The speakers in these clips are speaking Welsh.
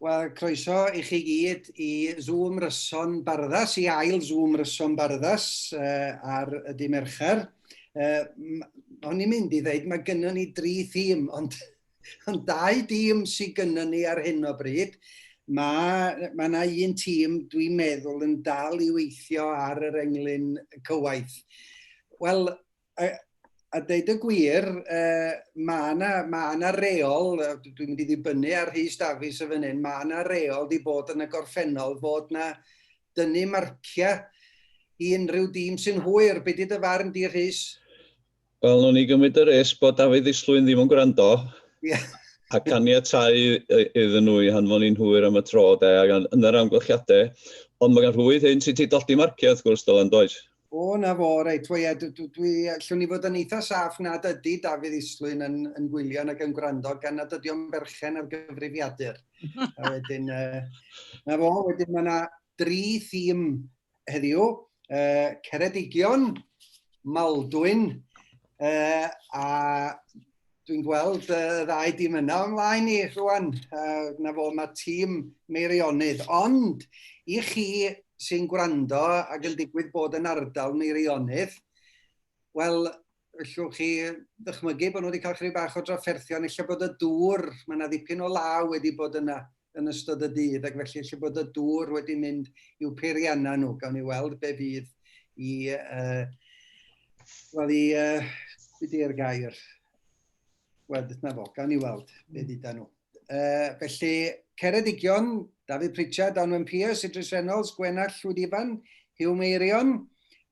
Wel, croeso i chi gyd i Zoomryson Barddas, i ail Zoomryson Barddas ar y dy Mercher. O'n i'n mynd i ddweud, mae gynnon ni 3 thîm, ond 2 dîm sydd gynnon ni ar hyn o bryd. Mae yna un tîm dwi'n meddwl yn dal i weithio ar yr englyn cywaith. Wel, a dweud y gwir, mae yna reol, dwi'n mynd i ddibynnu ar Rhys Dafis y fan hyn, mae yna reol di bod yn y gorffennol fod yna dynnu marciau i unrhyw dîm sy'n hwyr. Be di dy farn di, Rhys? Wel, nhw'n i gymryd y res bod Dafydd Islwyn ddim yn gwrando. A caniatau iddyn nhw i hanfon ni'n hwyr am y tro, yn yr amgylchiadau. Ond mae'n rhwydd hyn sydd wedi dolli marciau, wrth gwrs, dylan does. O, na fo, reit. Allwn ni fod yn eitha saff nad ydy Dafydd Islwyn yn gwylio ac yn gwrando, gan nad ydy o'n berchen ar gyfrifiadur. A wedyn, na fo, wedyn mae yna 3 thîm heddiw. Ceredigion, Maldwyn, a dwi'n gweld y 2 dîm yna ymlaen i rwan. Na fo, mae tîm Meirionydd. Ond, i chi sy'n gwrando ac yn digwydd bod yn ardal Meirionydd, wel, allwch chi ddychmygu bod nhw wedi cael chydig bach o drafferthion, ella bod y dŵr, mae yna ddipyn o law wedi bod yna yn ystod y dydd, ac felly ella bod y dŵr wedi mynd i'w peirianna nhw. Gawn ni weld be fydd be di'r gair? Wel, na fo, gawn ni weld be dyda nhw. Felly, Ceredigion, David Pritchard, Anwen Pierce, Idris Reynolds, Gwenall Llwydifan, Hugh Meirion,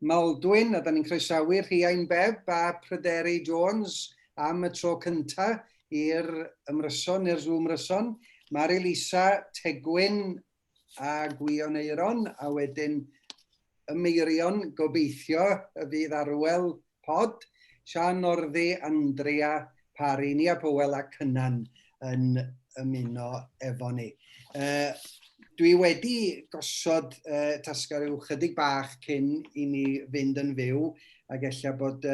Maldwyn, a da ni'n croesawu Rhiain Beb a Pryderi Jones am y tro cynta i'r ymryson, i'r Zoomryson. Mari Lisa Tegwyn a Gwion Eiron, a wedyn y Meirion gobeithio y fydd Arwel Pod, Sian Orddi, Andrea Pari, Nia Powell a Cynan yn ymuno efo ni. Dwi wedi gosod tasgar i'w chydig bach cyn i ni fynd yn fyw, ac ella bod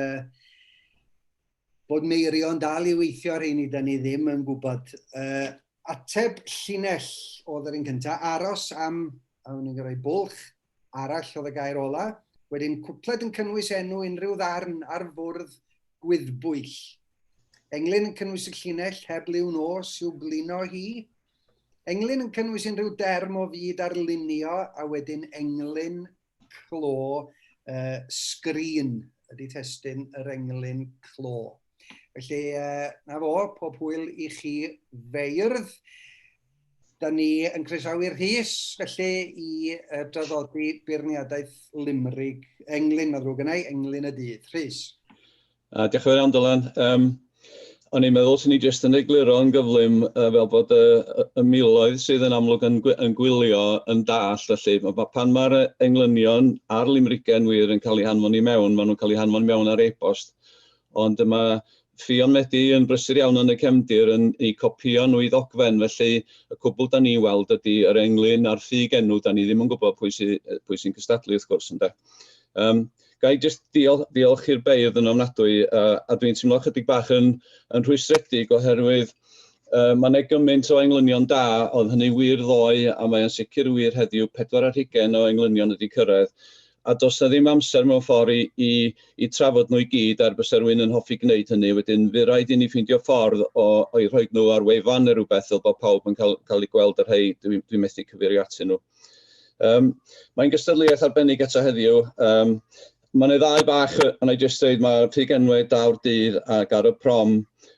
Meirion dal i weithio ar hyn i da ni ddim yn gwybod. Ateb llinell oedd yr un cyntaf, aros am, a ni'n rhoi bwlch arall oedd y gair ola, wedyn cwpled yn cynnwys enw unrhyw ddarn ar fwrdd gwyddbwyll. Englyn yn cynnwys y llinell heb liw nos i'w blino hi. Englyn yn cynnwys unrhyw derm o fyd arlunio, a wedyn englyn clo sgrin ydy testyn yr englyn clo. Felly, na fo, pob hwyl i chi feirdd. Da ni yn croesawu'r Rhys, felly i draddodi beirniadaeth Limrig, englyn, mae ddrwg yna, englyn y dydd. Rhys. Diolch yn fawr iawn, Dylan. O'n i'n meddwl sy'n ni jyst yn egluro yn gyflym fel bod y miloedd sydd yn amlwg yn gwylio yn dall. Felly, pan mae'r englynion a'r limrigen wir yn cael eu hanfon i mewn, maen nhw'n cael eu hanfon mewn ar e-bost. Ond mae Ffion Medi yn brysur iawn yn y cefndir yn ei copio nhw i ddogfen, felly y cwbl da ni weld ydy yr englyn a'r ffug enw, da ni ddim yn gwybod pwy sy'n cystadlu wrth gwrs ynde. Ga i jyst diolch i'r beirdd yn ofnadwy, a dwi'n teimlo chydig bach yn rhwystredig oherwydd mae yna gymaint o englynion da, oedd hynny wir ddoe, a mae'n sicr wir heddiw 40 o englynion wedi cyrraedd. A does na ddim amser mewn ffordd i trafod nhw i gyd ar bys rhywun yn hoffi gwneud hynny. Wedyn, fydd rhaid i ni ffeindio ffordd o'i rhoi nhw ar wefan neu rhywbeth fel bod pawb yn cael eu gweld yr rhai dwi'n methu cyfeirio atyn nhw. Mae'n gystadleuaeth arbennig eto heddiw. Mae'n ei ddau bach, a na i jyst dweud, mae'r rhugenwau dawr dydd ac ar y prom,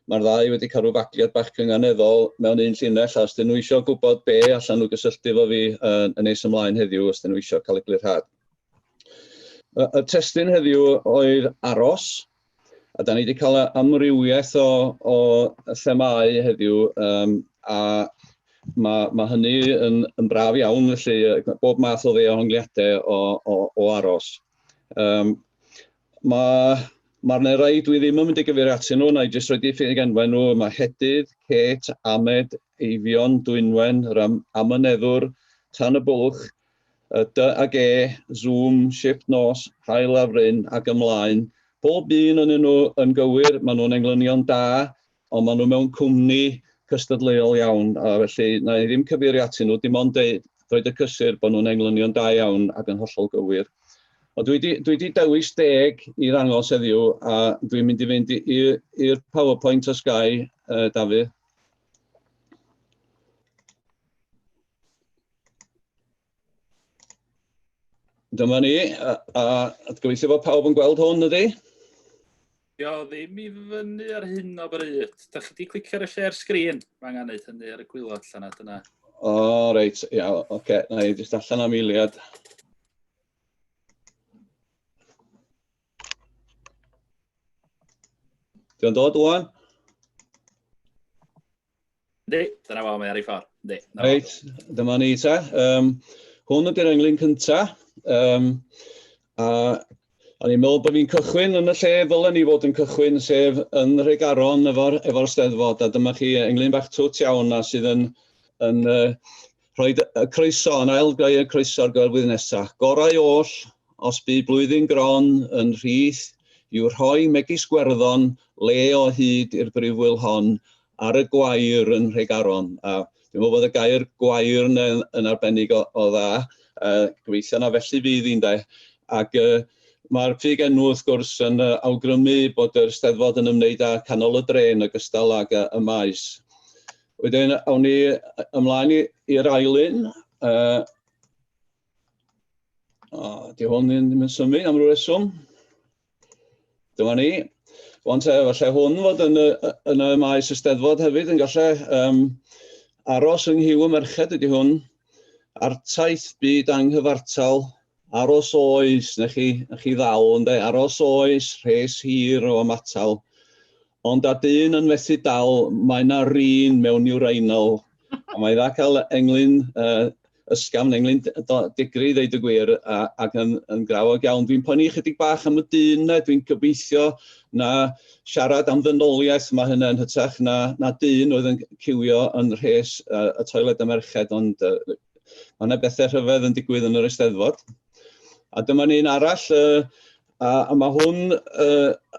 mae'r ddau wedi cael rhyw fagliad bach cynganeddol mewn un llinell, a os dyn nhw eisiau gwybod be allan nhw gysylltu efo fi yn nes ymlaen heddiw, os dyn nhw eisiau cael eu glir-had. Y testyn heddiw oedd aros, a da ni wedi cael amrywiaeth o themau heddiw, a mae hynny yn braf iawn, felly bob math o ddehongliadau o aros. Mae'r rai dwi ddim yn mynd i gyfeirio atyn nhw, na i jyst roi diffyg enwau nhw. Mae Hedydd, Kate, Amed, Eifion, Dwynwen, Amyneddwr, Tan y Bwlch, Dy ag E, Zoom, Ship Nos, Hael Afryn ac ymlaen. Bob un yn nhw yn gywir, maen nhw'n englynion da, ond maen nhw mewn cwmni cystadleuol iawn, a felly na i ddim cyfeirio atyn nhw, dim ond roed y cysur bod nhw'n englynion da iawn ac yn hollol gywir. Ond dwi wedi dewis 10 i ddangos heddiw, a dwi'n mynd i fynd i'r PowerPoint os gai, Dafydd. Dyma ni, a gobeithio bod pawb yn gweld hwn ydy? Ddim i fyny ar hyn o bryd. Da chi wedi clicio ar y share screen? Mae angen gwneud hynny ar y gwylod allan dyna. O, reit, ia, oce, na i jyst allan am eiliad. Dwi'n dod wan? Yndi, dyna fo, mae ar ei ffordd. Reit, dyma ni ta. Hwn ydy'r englyn cynta. O'n i'n meddwl bod fi'n cychwyn yn y lle ddylen ni fod yn cychwyn, sef yn Nhregaron efo'r Steddfod. A dyma chi englyn bach twt iawn na sydd yn rhoi y croeso, yn ail greu y croeso ar gyfer blwyddyn nesaf. Gorau oll, os bu blwyddyn gron yn rhydd, yw rhoi megis Gwerddon le o hyd i'r brifwyl hon ar y gwair yn Nhregaron. A dwi'n meddwl bod y gair gwair yn arbennig o dda. Gobeithio na felly fydd hi'n de. Ac mae'r ffug enw wrth gwrs yn awgrymu bod yr Steddfod yn ymwneud â canol y dref ogystal ag y maes. Wedyn, awn ni ymlaen i'r ailyn. Di hwn ddim yn symud am ryw reswm. Dyma ni. Falle hwn fod yn y maes y Steddfod hefyd yn gallu aros yng Nghyw y Merched ydy hwn. Artaith byd anghyfartal, aros oes, na chi ddal, aros oes, rhes hir o ymatal. Ond a dyn yn methu dal, mae na rin mewn i'w reinol. A mae dda cael englyn ysgafn, englyn digri, ddeud y gwir, ac yn grawog iawn. Dwi'n poeni chydig bach am y dyn, dwi'n gobeithio na siarad am ddynoliaeth mae hynny'n hytrach na dyn oedd yn cywio yn rhes y toiled y merched, ond mae yna bethau rhyfedd yn digwydd yn yr Eisteddfod. A dyma ni'n arall, a mae hwn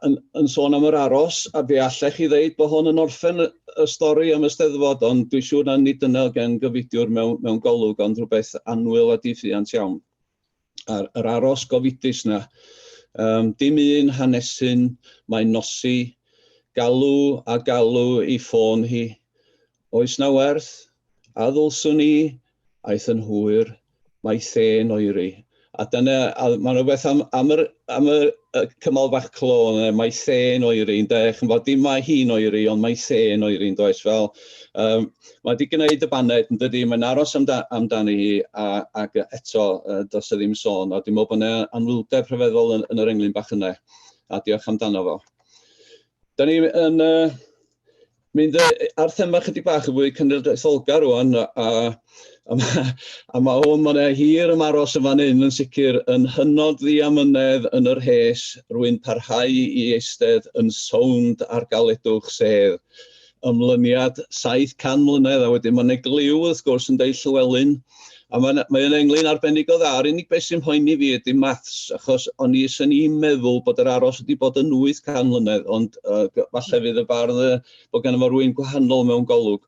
yn sôn am yr aros, a fe allech chi ddeud bod hwn yn orffen y stori am y Steddfod, ond dwi'n siŵr na nid yna gen gyfidiwr mewn golwg, ond rhywbeth anwyl a diffyant iawn. Yr aros gofidus na. Dim un hanesyn mae'n nosi, galw a galw i ffôn hi. Oes na werth, a ddylswn ni, aeth yn hwyr, mae the'n oeri. A dyna, mae'n rhywbeth am y cymal bach clo, mae the'n oeri, dim mae hi'n oeri, ond mae the'n oeri, does, fel. Mae wedi gwneud y baned, yn dydy, mae'n aros amdani hi, ac eto, does y ddim sôn, a dwi'n meddwl bod yna anwyldeb rhyfeddol yn yr englyn bach yna, a diolch amdano fo. Da ni yn mynd ar thema chydig bach y fwy cynrychiolgar rwan, a mae hwn, mae'n hir ym aros y fan hyn yn sicr yn hynod ddiamynedd yn yr hes, rwy'n parhau i eistedd yn sownd ar galedwch sedd. Ymlyniad 700 mlynedd, a wedyn mae'n egliw wrth gwrs yn deud Llywelyn, a mae'n englyn arbennig o dda. Yr unig beth sy'n poeni fi ydy maths, achos o'n i sy'n i'n meddwl bod yr aros wedi bod yn 800 mlynedd, ond falle fydd y bardd bod gen fo rywun gwahanol mewn golwg.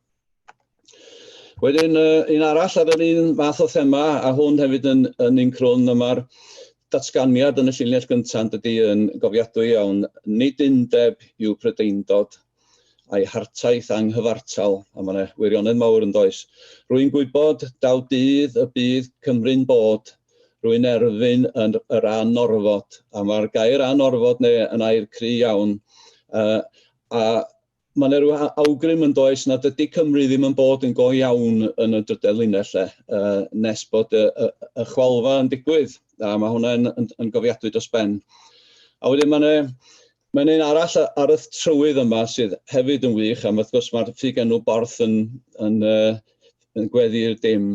Wedyn, un arall ar yr un math o thema, a hwn hefyd yn un crwn, mae'r datganiad yn y llinell gyntaf dydy yn gofiadwy iawn, nid undeb yw Prydeindod, a'i hartaith anghyfartal, a mae'n wirionedd mawr yn does. Rwy'n gwybod daw dydd y bydd Cymru'n bod, rwy'n erfyn yr anorfod, a mae'r gair anorfod neu yn air cry iawn, a mae'n rhyw awgrym yn does na dydy Cymru ddim yn bod yn go iawn yn y drydydd linell nes bod y chwalfa yn digwydd, a mae hwnna yn gofiadwy dros ben. A wedyn mae'n un arall ar y trywydd yma sydd hefyd yn wych, a wrth gwrs mae'r ffug enw borth yn gweddi'r dim.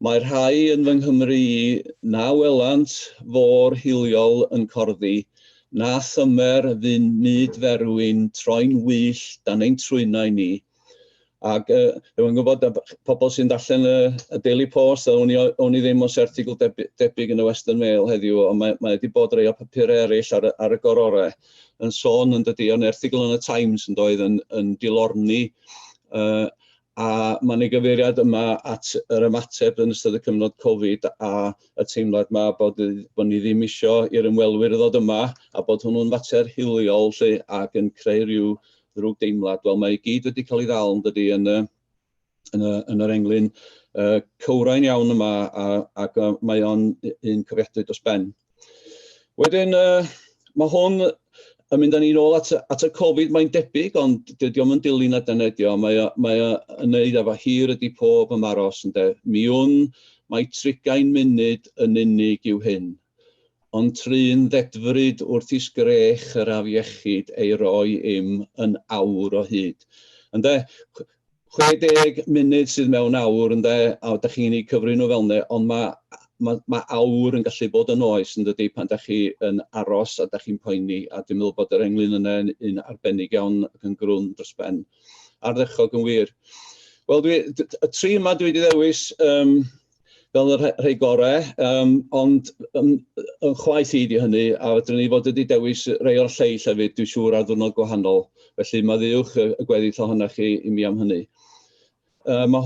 Mae rhai yn fy Nghymru i na welant fôr hiliol yn corddi, na thymer fy'n myd ferwyn troi'n wyll dan ein trwynau ni. Ac dwi'n gwybod pobl sy'n darllen y Daily Post, a o'n i ddim os erthigol debyg yn y Western Mail heddiw, ond mae wedi bod rhai o papurau eraill ar y gororau yn sôn yn dydy, ond erthigol yn y Times yn doedd yn dilorni A mae'n ei gyfeiriad yma at yr ymateb yn ystod y cyfnod Covid a y teimlad yma bod ni ddim isio i'r ymwelwyr ddod yma a bod hwnnw'n fater hiliol lle ac yn creu rhyw ddrwg deimlad. Wel, mae i gyd wedi cael ei ddal yn dydi yn yr englyn cywrain iawn yma ac mae o'n un cyfiadwy dros ben. Wedyn, mae hwn yn mynd â ni nôl at y Covid, mae'n debyg, ond dydy o'm yn dilyn a dynedio. Mae yn neud efo hir ydy pob ym aros. Mae 30 munud yn unig yw hyn. Ond trin ddedfryd wrth i sgrech yr afiechyd ei roi yn awr o hyd. 60 munud sydd mewn awr, a da chi'n ei cyfri nhw fel ne, ond mae awr yn gallu bod yn oes yn dydi pan da chi yn aros a da chi'n poeni, a dwi'n meddwl bod yr englyn yna un arbennig iawn ac yn grwn dros ben. Ardderchog yn wir. Wel, y tri yma dwi wedi ddewis fel y rhai gorau, ond yn chwaith i di hynny, a fydden ni fod wedi dewis rhai o'r lleill hefyd, dwi'n siŵr ar ddwrnod gwahanol. Felly maddeuwch y gweddill ohonoch chi i mi am hynny. Mae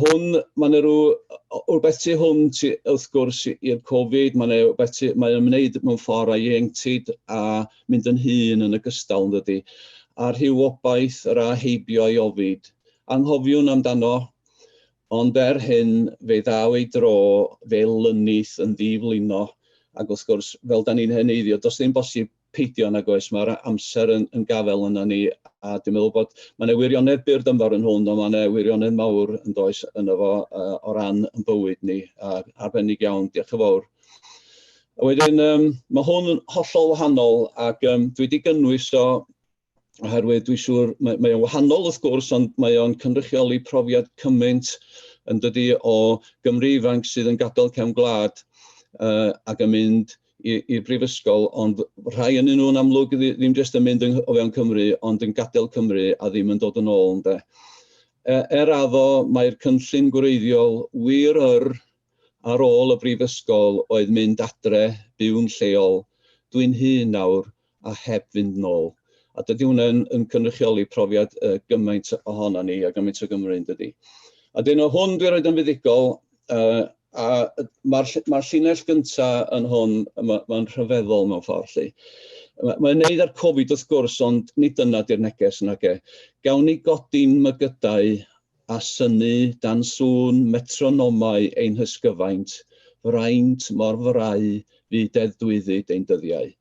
rhywbeth tu hwnt wrth gwrs i'r Covid, mae'n ymwneud mewn ffordd â ieuenctid a mynd yn hyn yn ogystal yn dydi. A'r rhywobaeth, yr heibio i ofid. Anghofiwn amdano, ond hyn fe ddaw ei dro fel lynydd yn ddiflino. Ac wrth gwrs, fel da ni'n heneiddio, does ddim bosib peidio nag oes, mae'r amser yn gafel yna ni, a dwi'n meddwl bod mae'n wirionedd byr dymfar yn hwn, ond mae'n wirionedd mawr yn does yno fo o ran yn bywyd ni, a arbennig iawn, diolch yn fawr. Wedyn, mae hwn yn hollol wahanol, ac dwi wedi gynnwys o, oherwydd dwi'n siŵr, mae o'n wahanol wrth gwrs, ond mae o'n cynrychioli profiad cymaint yn dydi o Gymru ifanc sydd yn gadael cefn gwlad ac yn mynd i'r brifysgol, ond rhai yn nhw'n amlwg ddim jyst yn mynd o fewn Cymru, ond yn gadael Cymru a ddim yn dod yn ôl. Addo, mae'r cynllun gwreiddiol wir ar ôl y brifysgol oedd mynd adre, byw'n lleol, dwi'n hyn nawr a heb fynd nôl. A dydy hwnna'n cynrychioli profiad gymaint ohona ni a gymaint o Gymru yn dydy. A dyn o hwn dwi'n rhaid yn fuddigol, a mae'r llinell gyntaf yn hwn, mae'n rhyfeddol mewn ffordd. Mae'n neud ar Covid wrth gwrs, ond nid dyna di'r neges yna. Gawn ni godin mygydau a synnu dan sŵn metronomau ein hysgyfaint, fraint mor frau fyd eddwyddyd ein dyddiau.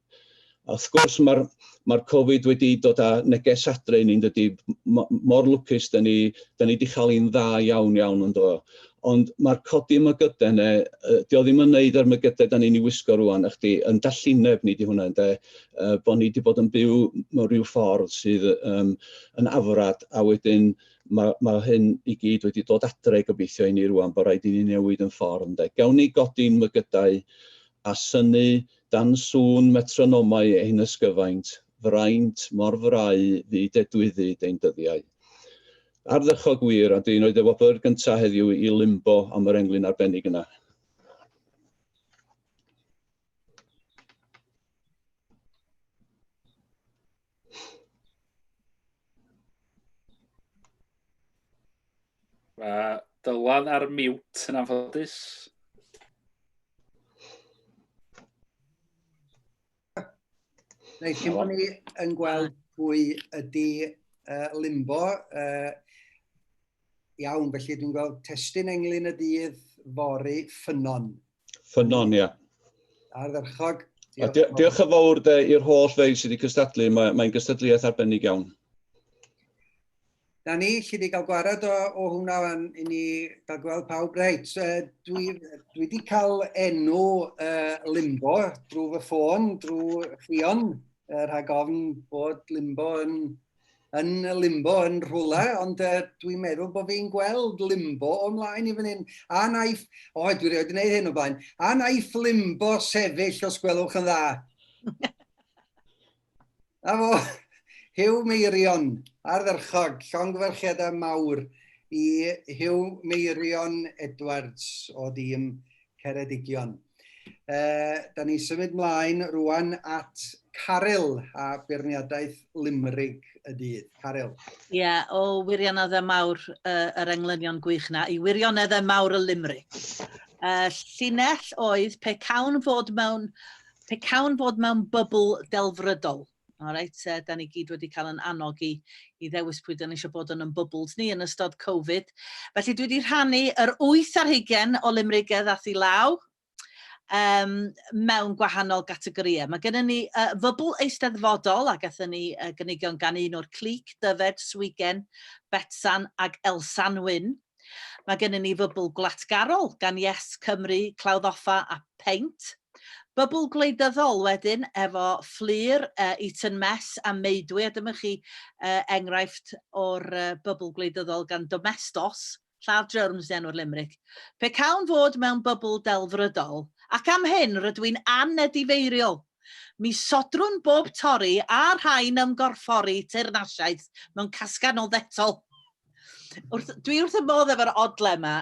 Wrth gwrs, mae'r Covid wedi dod â neges adre i ni'n dydi, mor lwcus da ni wedi cael un dda iawn yn do. Ond mae'r codi mygydau yna, di o ddim yn neud ar mygydau da ni'n ei wisgo rwan, yn dallineb ni di hwnna, bod ni wedi bod yn byw mewn rhyw ffordd sydd yn afrad, a wedyn mae hyn i gyd wedi dod adre gobeithio i ni rwan, bod rhaid i ni newid yn ffordd. Gawn ni godin mygydau a synnu dan sŵn metronomau ein ysgyfaint, fraint mor frau fyd edwyddyd ein dyddiau. Ardderchog wir, a dwi'n rhoid y wobr gyntaf heddiw i limbo am yr englyn arbennig yna. Mae Dylan ar mute yn anffodus. Neu, cyn bod ni yn gweld pwy ydy limbo, iawn, felly dwi'n gweld testyn englyn y dydd fori ffynon. Ffynon, ia. Ardderchog. Diolch yn fawr i'r holl feic sydd wedi cystadlu, mae'n gystadleuaeth arbennig iawn. Na ni, lle di gael gwared o hwnna i ni gael gweld pawb. Reit, dwi wedi cael enw limbo drwy fy ffôn, drwy Rhion, rhag ofn bod limbo yn rhwle, ond dwi'n meddwl bod fi'n gweld limbo ymlaen i fan hyn. A naeth, dwi wedi gwneud hyn o blaen, a naeth limbo sefyll os gwelwch yn dda. A fo, Hyw Meirion, ardderchog, llongyfarchiadau mawr i Hyw Meirion Edwards o dîm Ceredigion. Da ni symud mlaen rwan at Caryl a beirniadaeth Limrig y dydd. Caryl. Ie, o wirioneddau mawr yr englynion gwych na, i wirioneddau mawr y Limrig. Llinell oedd pe cawn fod mewn bybl delfrydol. Alright, da ni gyd wedi cael yn annog i ddewis pwy da ni eisiau bod yn bubbles ni yn ystod Covid. Felly dwi wedi rhannu yr 8 ar 20 o limrigau ddath i law mewn gwahanol gategorïau. Mae gennym ni fybl eisteddfodol a gathon ni gynigion gan un o'r Clic, Dyfed, Swigen, Betsan ac Elsan Wyn. Mae gennym ni fybl gwlatgarol gan Yes Cymru, Clawddoffa a Peint. Bybl gwleidyddol wedyn efo Fflir, Eton Mess a Meidwi. Dyma chi enghraifft o'r bybl gwleidyddol gan Domestos, lladd germs enw'r Limerick. Pe cawn fod mewn bybl delfrydol, ac am hyn rydw i'n anedifeiriol. Mi sodrwn bob torri a rhain ymgorffori teyrnasiaeth mewn casgan o ddetol. Dwi wrth y modd efo'r odle yma.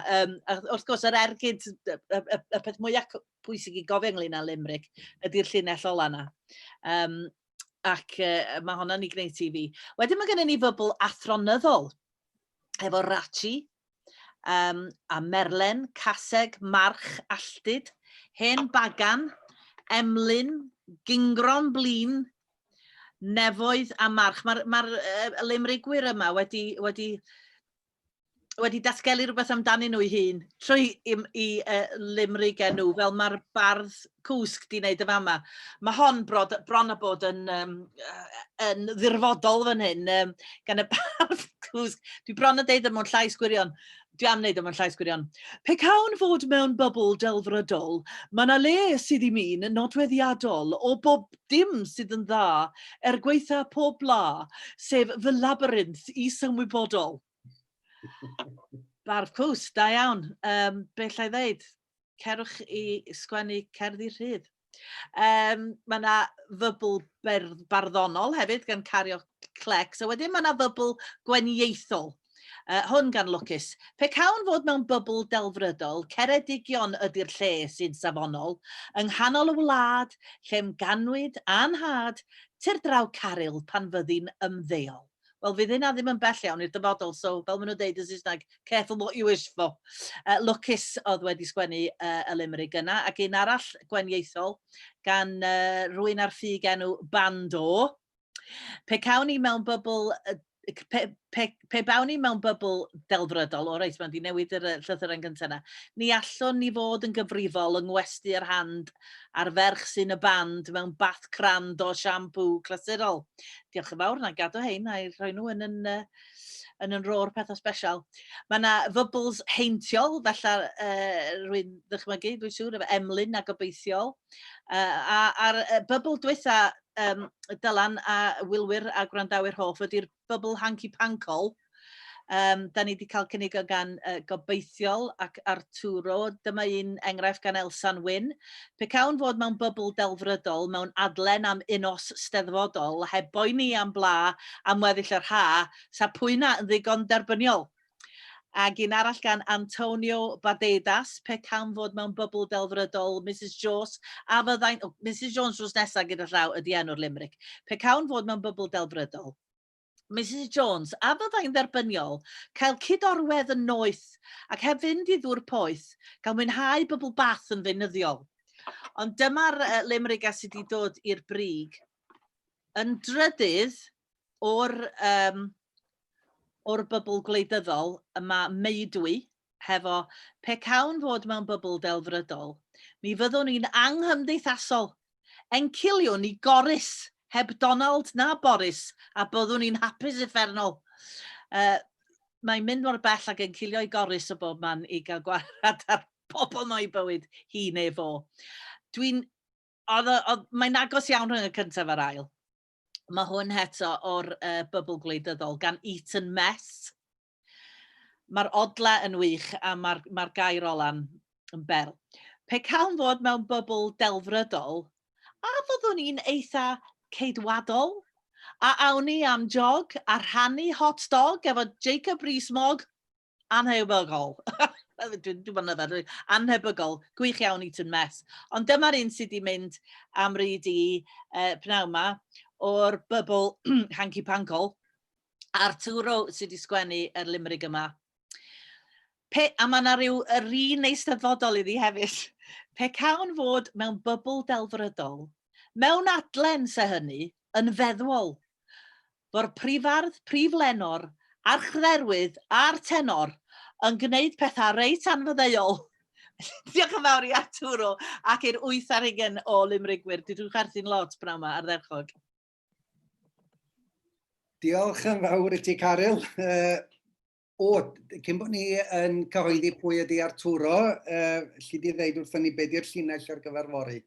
Wrth gwrs, yr ergyd, y peth mwyaf pwysig i gofio ynglyn â Limerick ydy'r llinell ola yna. Ac mae hwnna'n ei gwneud i fi. Wedyn mae gennym ni fybl athronyddol efo Rachi, a Merlen, Caseg, March, Alltyd, Hen Bagan, Emlyn, Gingron Blin, Nefoedd a March. Mae'r Limrigwyr yma wedi datgelu rhywbeth amdanyn nhw eu hun trwy i limrig enw, fel mae'r bardd cwsg di wneud y fama. Mae hon bron a bod yn ddirfodol fan hyn, gan y bardd cwsg. Dwi bron a deud mewn llais gwirion. Dwi am wneud mewn llais gwirion. Pe cawn fod mewn bybl delfrydol, mae yna le sydd i mi'n nodweddiadol o bob dim sydd yn dda gweitha pob bla, sef fy labyrinth is-ymwybodol. Bardd cws, da iawn. Be llai ddeud? Cerwch i sgwennu cerddi rhydd. Mae yna fybl barddonol hefyd gan Cario Clecs, a wedyn mae yna fybl gweniaethol. Hwn gan Lwcus. Pe cawn fod mewn bybl delfrydol, Ceredigion ydy'r lle sy'n safonol, yng nghanol y wlad, lle'n ganwyd a'n had, tir draw Caryl pan fyddi'n ymddeol. Wel, fydd hynna ddim yn bell iawn i'r dyfodol, so fel maen nhw'n deud yn Saesneg, careful what you wish for. Lwcus oedd wedi sgwennu y limerick yna, ac un arall gweniaethol gan rhywun ar ffug enw Bando. Pe cawn ni mewn bybl pe bawn ni mewn bybl delfrydol, o reit, mae'n di newid yr llythyr yn gyntaf yna, ni allwn ni fod yn gyfrifol yng ngwesty'r hand a'r ferch sy'n y band mewn bath crand o siampw clasurol. Diolch yn fawr, na gadw hein, a'i rhoi nhw yn yn ro'r pethau special. Mae yna fybls heintiol, felly rwy'n ddychmygu, dwi'n siŵr, efo Emlyn a gobeithiol. A'r bybl dwytha Dylan a Wilwyr a gwrandawyr hoff ydy'r bybl hanky-pancol. Da ni wedi cael cynnig gan gobeithiol ac Arturo. Dyma un enghraifft gan Elsan Wyn. Pe cawn fod mewn bybl delfrydol mewn adlen am unos steddfodol, heb boeni am bla am weddill yr ha, sa pwy na yn ddigon derbyniol. Ac un arall gan Antonio Barddas, pe cawn fod mewn bybl delfrydol, Mrs Jones, a fyddai'n... Mrs Jones drws nesaf gyda llaw ydi enw'r limerick. Pe cawn fod mewn bybl delfrydol, Mrs Jones, a fyddai'n dderbyniol, cael cydorwedd yn noeth ac heb fynd i ddŵr poeth, cael mwynhau bybl bath yn feunyddiol. Ond dyma'r limerick a sydd wedi dod i'r brig. Yn drydydd o'r bybl gwleidyddol, yma Meidwi, hefo pe cawn fod mewn bybl delfrydol, mi fyddwn ni'n anghymdeithasol, enciliwn ni Gorys, heb Donald na Boris, a byddwn ni'n hapus uffernol. Mae'n mynd mor bell ac encilio i Gorys o bob man i gael gwared ar pobl mo'i bywyd, hi neu fo. Mae'n agos iawn rhwng y cyntaf a'r ail. Mae hwn eto o'r bybl gwleidyddol gan Eton Mess. Mae'r odle yn wych a mae'r gair ola'n yn berl. Pe cawn fod mewn bybl delfrydol, a fyddwn ni'n eitha ceidwadol, a awn ni am jog a rhannu hot dog efo Jacob Rees-Mogg anhebygol. Dwi'n mynydda, anhebygol, gwych iawn Eton Mess. Ond dyma'r un sydd wedi mynd am ryd i pnawn yma o'r bybl Hanky Pankol. Arturo sydd wedi sgwennu yr limerick yma. A mae yna yr un eisteddfodol iddi hefyd. Pe cawn fod mewn bybl delfrydol, mewn adlen se hynny, yn feddwol, bo'r prifardd, priflenor, archdderwydd a'r tenor yn gwneud pethau reit anfyddeuol. Diolch yn fawr i Arturo ac i'r 8 ar 20 o limerickwyr. Dwi'n chwerthu'n lot pnawn yma ar dderchog. Diolch yn fawr i ti, Caryl. Cyn bod ni yn cyhoeddi pwy ydi Arturo, lle di ddeud wrthyn ni beth yw'r llinell ar gyfer fory?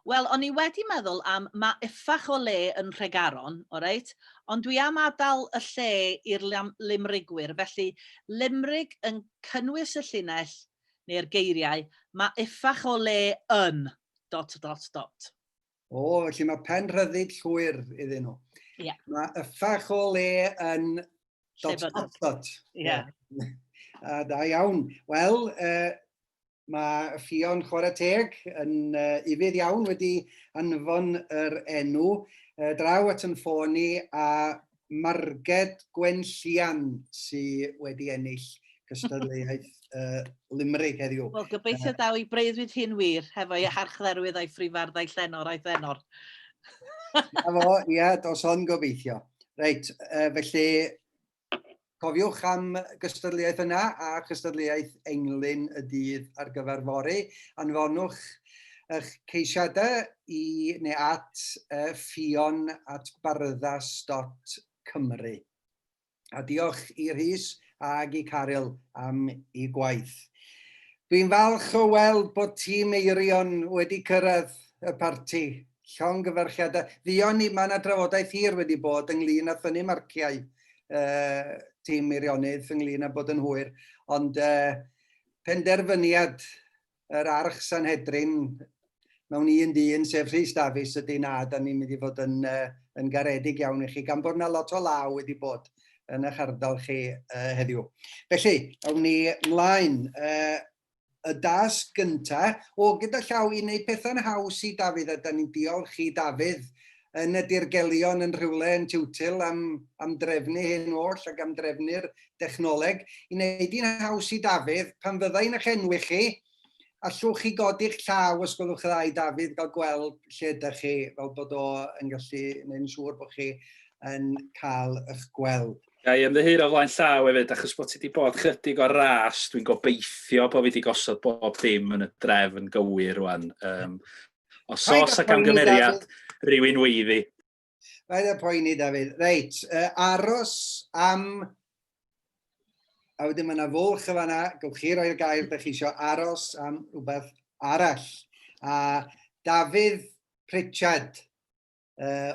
Wel, o'n i wedi meddwl am mae uffach o le yn Rhegaron, ond dwi am adael y lle i'r limrigwyr, felly limrig yn cynnwys y llinell neu'r geiriau, mae uffach o le yn ... O, felly mae pen rhyddid llwyr iddyn nhw. Yeah. Mae uffach o le yn ... Yeah. Da iawn. Wel, mae Ffion chwarae teg yn ifydd iawn wedi anfon yr enw draw at yn ffôn ni a Marged Gwenllian sydd wedi ennill cystadleuaeth limerick heddiw. Wel, gobeithio daw i breuddwyd hyn wir, hefo'i harchdderwydd a'i ffrifardd a'i llenor a'i ddenor. Ia, dos hon gobeithio. Reit, felly cofiwch am gystadleuaeth yna a gystadleuaeth englyn y dydd ar gyfer fory. Anfonwch eich ceisiadau neu at fion@barddas.cymru. A diolch i Rhys ag i Caryl am ei gwaith. Dwi'n falch o weld bod tîm Eirion wedi cyrraedd y parti. Llongyfarchiadau. Fion ni, mae yna drafodaeth hir wedi bod ynglyn â thynnu marciau tîm Eirionydd ynglyn â bod yn hwyr. Ond penderfyniad yr Arch Sanhedrin mewn un dyn, sef Rhys Davies, ydy na, da ni'n mynd i fod yn garedig iawn i chi, gan bod yna lot o law wedi bod yn eich ardal chi heddiw. Felly, awn ni ymlaen. Y das gyntaf, gyda llaw i wneud pethau'n haws i Dafydd, a da ni'n diolch i Dafydd yn y dirgelion yn rhywle yn tiwtil am drefnu hyn oll ac am drefnu'r dechnoleg. I wneud i'n haws i Dafydd, pan fyddai'n eich enwi chi, allwch chi godi'ch llaw os gwelwch y dda i Dafydd gael gweld lle ydych chi, fel bod o yn gallu gwneud yn siŵr bod chi yn cael eich gweld. Ga i ymddiheuro flaen llaw hefyd, achos bod ti wedi bod chydig o ras, dwi'n gobeithio bod fi wedi gosod bob dim yn y drefn gywir rwan. Os oes y camgymeriad, rhywun weiddi. Rhaid y poeni, Dafydd. Reit, aros am... A wedyn mae yna fwlch y fanna, gywch chi roi'r gair da chi eisiau aros am rhywbeth arall. A Dafydd Pritchard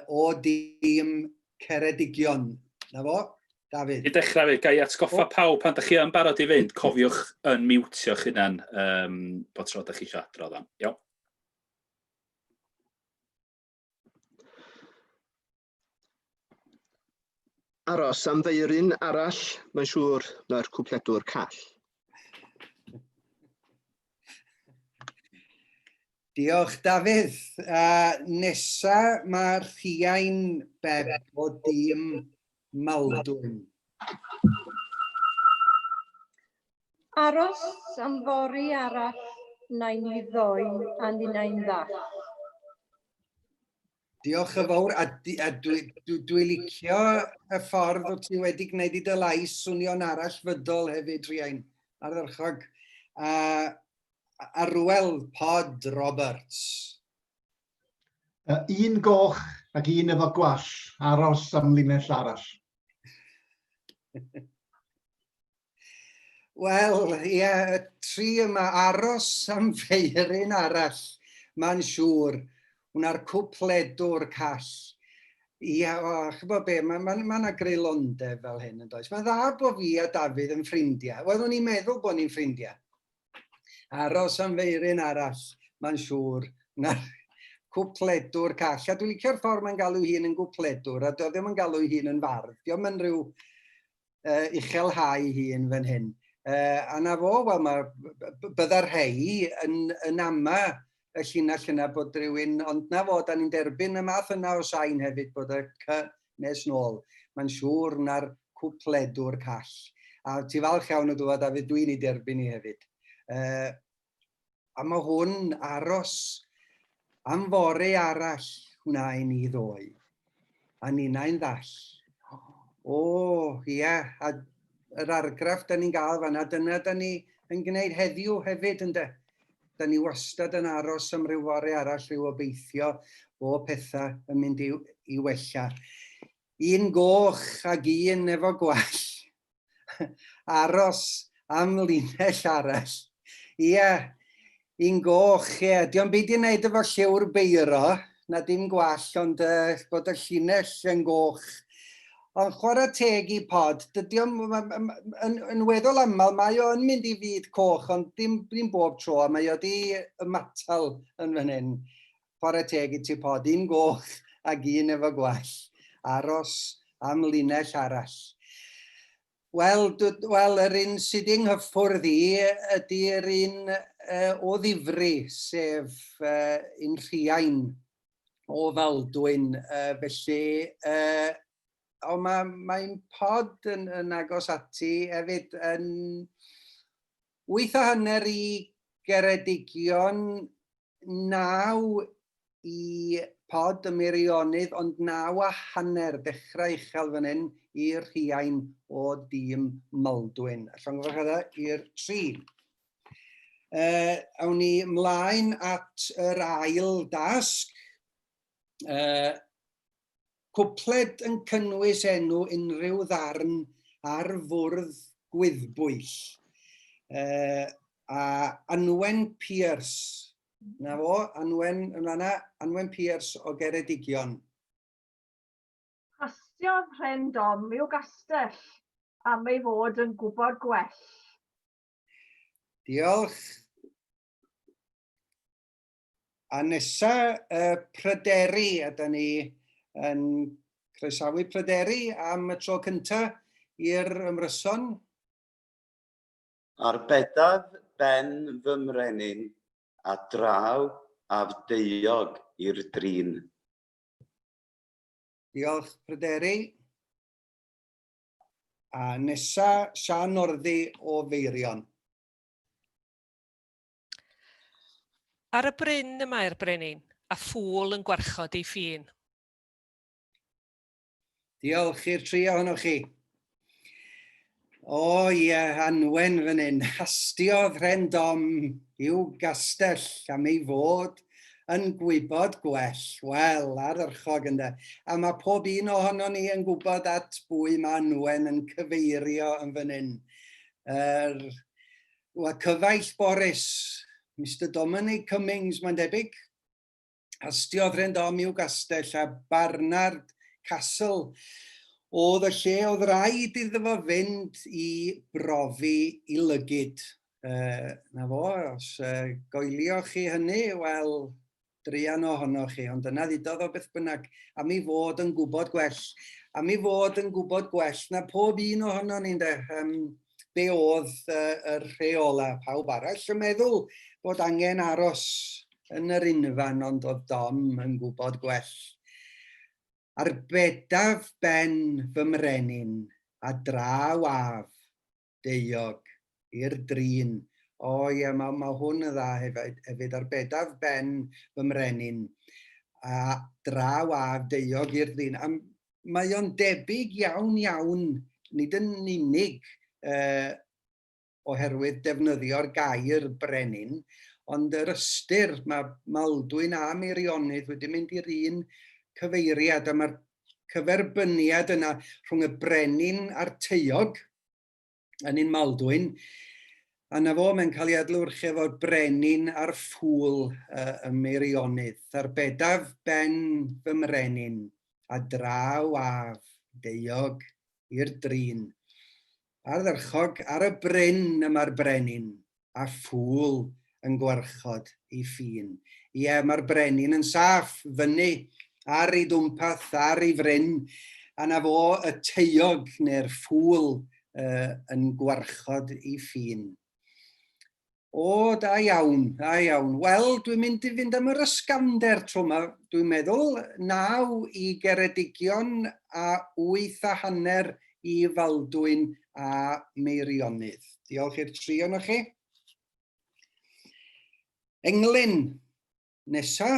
o dîm Ceredigion. Na fo? Dafydd. I dechrau fi, ga i atgoffa pawb pan ydych chi yn barod i fynd, cofiwch yn miwtio'ch hunan bod tro ydych chi eisiau adrodd am. Iawn. Aros am feiryn arall, mae'n siŵr na'r cwpledwr call. Diolch, Dafydd. Nesa mae'r rhiain Beb o dîm Maldwyn. Aros am fori arall na'n i ddoen a ni'n ddall. Diolch y fawr, a dwi licio y ffordd o ti wedi gwneud i dy lais swnio'n arall fydol hefyd rhiain ar ddyrchog. Arwel Pod Roberts. Un goch ac un efo gwall, aros am linell arall. Wel, ie, tri yma aros am feiryn arall, mae'n siŵr. Hwna'r cwpledwr call. Ie, chybod be, mae yna greulondeb fel hyn yn does. Mae'n dda bod fi a Dafydd yn ffrindiau. Wel, o'n i'n meddwl bod ni'n ffrindiau. Aros am feiryn arall, mae'n siŵr. Hwna'r cwpledwr call. A dwi'n licio'r ffordd mae'n galw hun yn gwpledwr, a doedd ddim yn galw hun yn fardd. Diolch yn rhyw uchelhau hun fan hyn. A na fo, wel, bydda'r rhai yn ama y llinell yna bod rhywun, ond na fo, da ni'n derbyn y math yna o sain hefyd bod y cy nes nôl. Mae'n siŵr na'r cwpledwr call. A ti falch iawn o dwad, David, dwi'n ei derbyn i hefyd. A mae hwn aros am fore arall hwnna i ni ddoi. A ni'n ddall. O, ie, a yr argraff da ni'n gael fan'na, dyna da ni yn gwneud heddiw hefyd, ynde. Da ni wastad yn aros am ryw fore arall, ryw obeithio o pethau yn mynd i wella. Un goch ag un efo gwall. Aros am linell arall. Ie, un goch, ie. Diolch byd i'n neud efo lliw'r beiro, na dim gwall, ond bod y llinell yn goch. Ond chwarae teg i pod, yn weddol aml, mae o'n mynd i fyd coch, ond dim bob tro, mae o di ymatal yn fan hyn. Chwarae teg i ti pod, un goch ag un efo gwall. Aros am linell arall. Wel, yr un sydd yng nghyffwrdd i ydy'r un o ddifri, sef un Rhiain o Faldwyn. Felly, mae'n pod yn agos ati hefyd yn 8:30 i Geredigion, 9 i pod y Meirionnydd, ond 9:30 dechrau uchel fan hyn i'r Rhiain o dîm Maldwyn. Llongyfarchiadau i'r 3. Awn ni ymlaen at yr ail dasg. Cwpled yn cynnwys enw unrhyw ddarn ar fwrdd gwyddbwyll. A Anwen Pierce. Na fo, Anwen Pierce o Geredigion. Castiodd Rhen Dom i'w gastell am ei fod yn gwybod gwell. Diolch. A nesa Pryderi, a da ni yn croesawu Pryderi am y tro cyntaf i'r ymryson. Arbedaf ben fy mrenyn a draw a fdeuog i'r drin. Diolch, Pryderi. A nesa Sian Orddi o Feirion. Ar y bryn y mae'r brenin, a ffŵl yn gwarchod ei ffin. Diolch i'r 3 ohonoch chi. O ie, Anwen fan hyn. Hastiodd Rhen Dom i'w gastell am ei fod yn gwybod gwell. Wel, ardderchog ynde. A mae pob un ohono ni yn gwybod at bwy mae Anwen yn cyfeirio yn fan hyn. Cyfaill Boris, Mr Dominic Cummings, mae'n debyg. Hastiodd Rhen Dom i'w gastell a Barnard Castle. Oedd y lle oedd rhaid iddo fo fynd i brofi i lygyd. Na fo, os goelioch chi hynny, wel, drian ohonoch chi, ond yna ddudodd o beth bynnag, am ei fod yn gwybod gwell. Am ei fod yn gwybod gwell, na pob un ohono ni'n de, be oedd y rheola. Pawb arall yn meddwl bod angen aros yn yr unfan, ond oedd Dom yn gwybod gwell. Arbedaf ben fy mrenyn a draw af deuog i'r drin. O ie, mae hwn yn dda hefyd. Arbedaf ben fy mrenyn a draw af deuog i'r drin. Mae o'n debyg iawn, nid yn unig oherwydd defnyddio'r gair brenin, ond yr ystyr mae Maldwyn a Meirionnydd wedi mynd i'r un cyfeiriad, a mae'r cyferbyniad yna rhwng y brenin a'r teuog yn un Maldwyn, a na fo mae'n cael ei adlewyrchu efo'r brenin a'r ffŵl y Meirionnydd. Arbedaf ben fy mrenyn a draw af deuog i'r drin. Ardderchog ar y bryn yma'r brenin a ffŵl yn gwarchod ei ffin. Ie, mae'r brenin yn saff fyny ar ei dwmpath, ar ei fryn, a na fo y teuog neu'r ffŵl yn gwarchod ei ffin. O, da iawn, da iawn. Wel, dwi'n mynd i fynd am yr ysgafnder tro yma. Dwi'n meddwl 9 i Geredigion a 8.5 i Faldwyn a Meirionydd. Diolch i'r 3 o'noch chi. Englyn, nesa.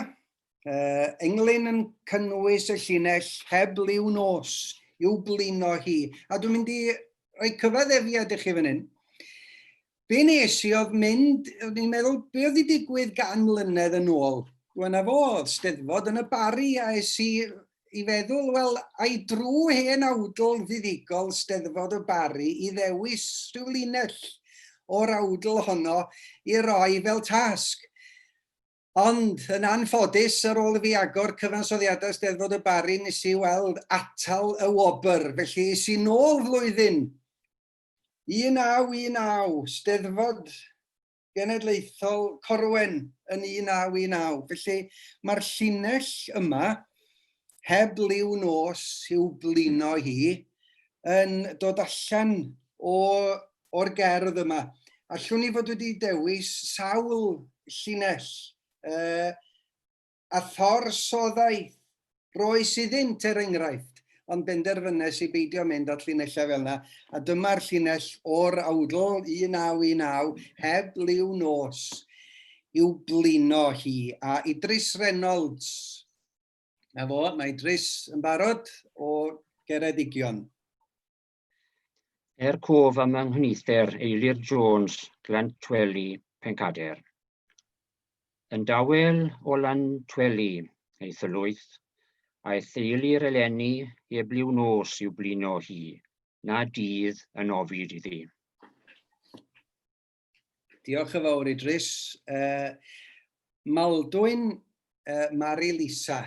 Englyn yn cynnwys y llinell heb liw nos i'w blino hi. A dwi'n mynd i rhoi cyfaddefiad i chi fan hyn. Be nes i oedd mynd, o'n i'n meddwl, be oedd i digwydd gan mlynedd yn ôl? Gwyna fo, Steddfod yn y Bari, a es i feddwl, wel, a'i drw hen awdl fuddigol Steddfod y Bari i ddewis rhyw linell o'r awdl honno i roi fel tasg. Ond yn anffodus ar ôl i fi agor cyfansoddiadau Steddfod y Bari, nes i weld atal y wobr, felly es i nôl flwyddyn. 1919, Steddfod Genedlaethol Corwen yn 1919. Felly mae'r llinell yma, heb liw nos i'w blino hi, yn dod allan o'r gerdd yma. Allwn ni fod wedi dewis sawl llinell. A thorsoddau roes iddynt enghraifft, ond benderfynnes i beidio mynd at llinellau fel yna. A dyma'r llinell o'r awdl 1919, heb liw nos i'w blino hi. A Idris Reynolds, na fo, mae Idris yn barod o Geredigion. Cof am Anghneithder Eilir Jones, Llantweli, Pencader. Yn dawel o Llantweli, ei thylwyth, a'i theilir eleni heb liw nos i'w blino hi, na dydd yn ofid iddi. Diolch yn fawr, Idris. Maldwyn, Mari Lisa.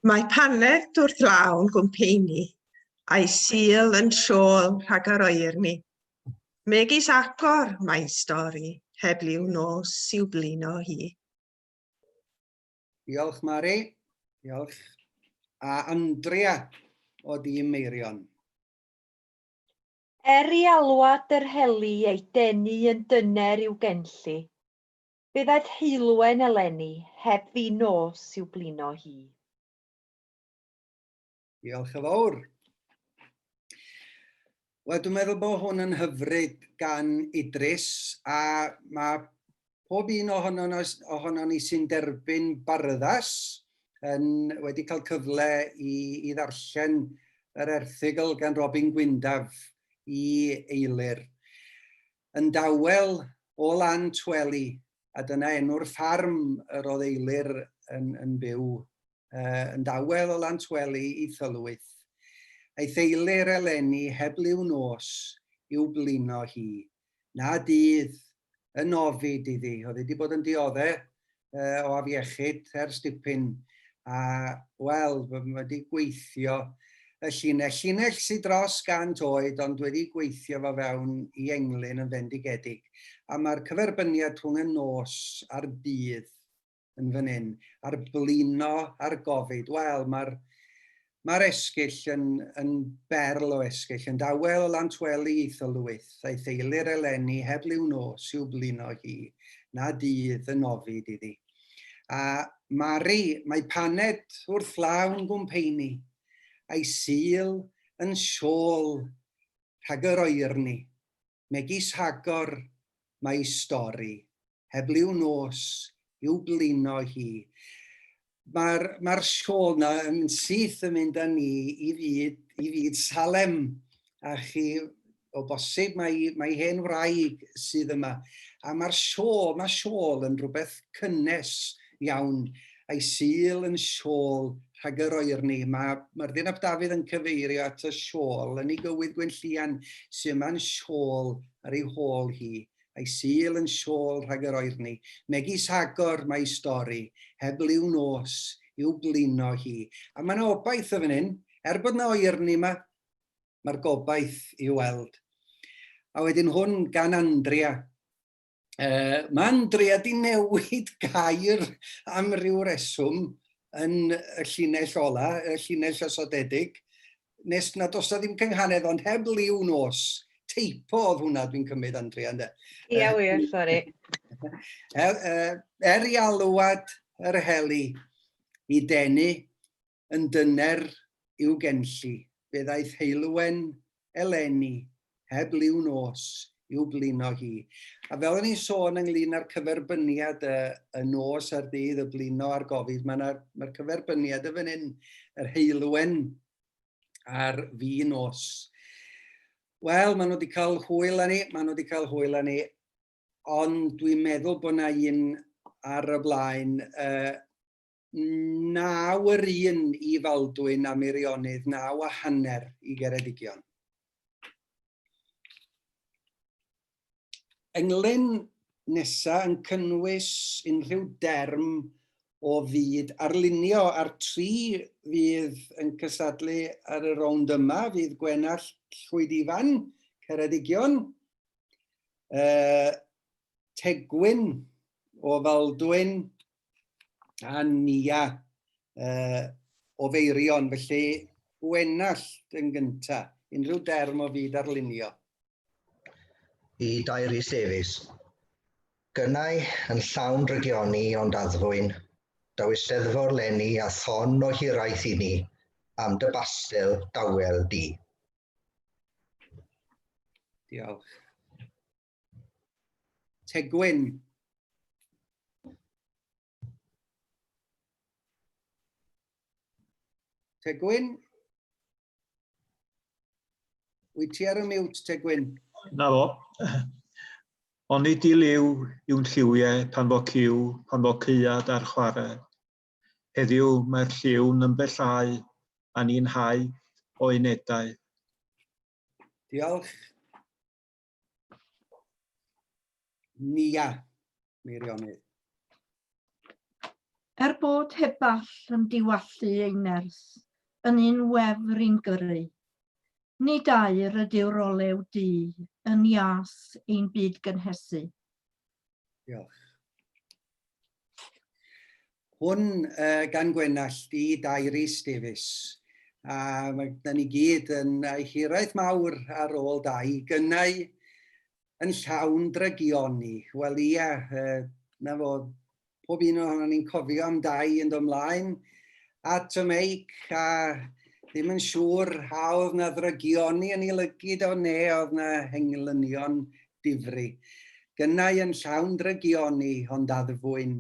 Mae paned wrth lawn gwmpeini, a'i sil yn siôl rhag yr oerni. Megis agor mae stori, heb liw nos i'w blino hi. Diolch, Mari. Diolch. A Andrea o dîm Meirion. I alwad yr heli ei denu yn dyner i'w genlli, byddai'r heilwen eleni heb ddi nos i'w blino hi. Diolch yn fawr. Wel, dwi'n meddwl bod hwn yn hyfryd gan Idris, a mae pob un ohono ni sy'n derbyn Barddas wedi cael cyfle i ddarllen yr erthygl gan Robin Gwyndaf i Eilir. Yn dawel o Llantweli, a dyna enw'r ffarm yr oedd Eilir yn byw, yn dawel o Llantweli i Thylwyth. Aeth Eilir eleni heb liw nos i'w blino hi, na dydd yn ofid iddi. Oedd wedi bod yn dioddau o afiechyd ers dipyn. A wel, wedi gweithio y llinell. Llinell sydd dros 100 oed, ond wedi gweithio fo fewn i Englyn yn fendigedig. A mae'r cyferbyniad rhwng y nos a'r dydd yn fan hyn, a'r blino a'r gofid. Wel, mae'r esgyll yn berl o esgyll, yn dawel o Llantweli i Thylwyth, aeth Eilir eleni heb liw nos i'w blino hi, na dydd yn ofid iddi. A Mari, mae paned wrth lawn gwmpeini, a'i sil yn siôl rhag yr oerni, megis hagor mae stori, heb liw nos i'w blino hi. Mae'r siôl na yn syth yn mynd â ni i fyd Salem, a chi, o bosib mae hen wraig sydd yma. A mae'r siôl yn rhywbeth cynnes iawn, a'i sil yn siôl rhag yr oerni. Mae'r Ddyn ap Dafydd yn cyfeirio at y siôl yn ei gywydd Gwenllian sy'n yma'n siôl ar ei hôl hi. A'i sil yn siôl rhag yr oerni. Megis hagor mae stori, heb liw nos i'w blino hi. A mae'n obaith o fan hyn, bod na oerni yma, mae'r gobaith i weld. A wedyn hwn gan Andrea. Mae Andrea di newid gair am ryw reswm, yn y llinell ola, y llinell ysodedig, nes nad oes ddim cynghanedd, ond heb liw nos. Teipo oedd hwnna, dwi'n cymryd, Andrea, ynddo. Ia, wir, sori. I alwad yr heli i denu yn dyner i'w genlli, byddai'r heilwen eleni heb liw nos i'w blino hi. A fel o'n i'n sôn ynglyn â'r cyferbyniad y nos a'r dydd, y blino a'r gofid, mae'r cyferbyniad y fan hyn, yr heilwen a'r fi nos. Wel, maen nhw wedi cael hwyl â ni, ond dwi'n meddwl bod yna un ar y blaen, 9 yr 1 i Faldwyn a Meirionnydd, 9.5 i Geredigion. Englyn nesaf yn cynnwys unrhyw derm o fyd arlunio ar 3 fydd yn cysadlu ar y rownd yma, fydd Gwenall Llwydifan, Ceredigion, Tegwyn o Faldwyn a Nia o Feirion, felly Gwenall yn gyntaf, unrhyw derm o fyd arlunio. I Dairys Davies. Gynnau yn llawn rygioni ond addfwyn, daw eisteddfod leni a thon o hiraeth i ni am dy bastel dawel di. Diolch. Tegwyn. Tegwyn? Wyt ti ar y miwt, Tegwyn? Na fo. Oni di liw yw'n lliwiau pan fo ciw, pan fo cyad ar chwarae. Heddiw mae'r lliw'n yn bellhau a ni'n hau o unedau. Diolch. Nia, Meirionnydd. Bod heb ball yn diwallu ei ners, yn un wefr i'n gyrru. Ni dair ydyw'r olew di, yn ias ein byd gynhesu. Diolch. Hwn gan Gwenall di Dairys Davies. A da ni gyd yn hiraeth mawr ar ôl dau, gynnau yn llawn drygioni. Wel ia, na fod pob un ohono ni'n cofio am dau yn dod ymlaen at y meic a ddim yn siŵr a oedd na ddrygioni yn ei lygyd o ne oedd na henglynion difri. Gynnau yn llawn drygioni ond addfwyn.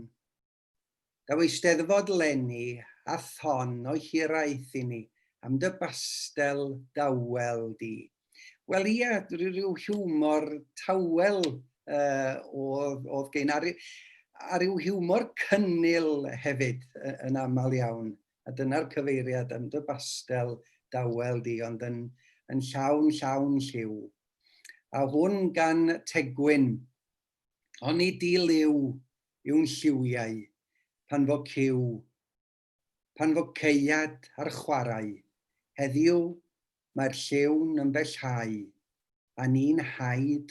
Daw eisteddfod leni a thon o hiraeth i ni am dy bastel dawel di. Wel ia, rhyw hiwmor tawel oedd gen a rhyw hiwmor cynnil hefyd yn aml iawn. A dyna'r cyfeiriad am dy bastel dawel di, ond yn llawn lliw. A hwn gan Tegwyn, oni di liw yw'n lliwiau, pan fo ciw, pan fo ceiad ar chwarae. Heddiw mae'r lliw'n yn bellhau, a ni'n haid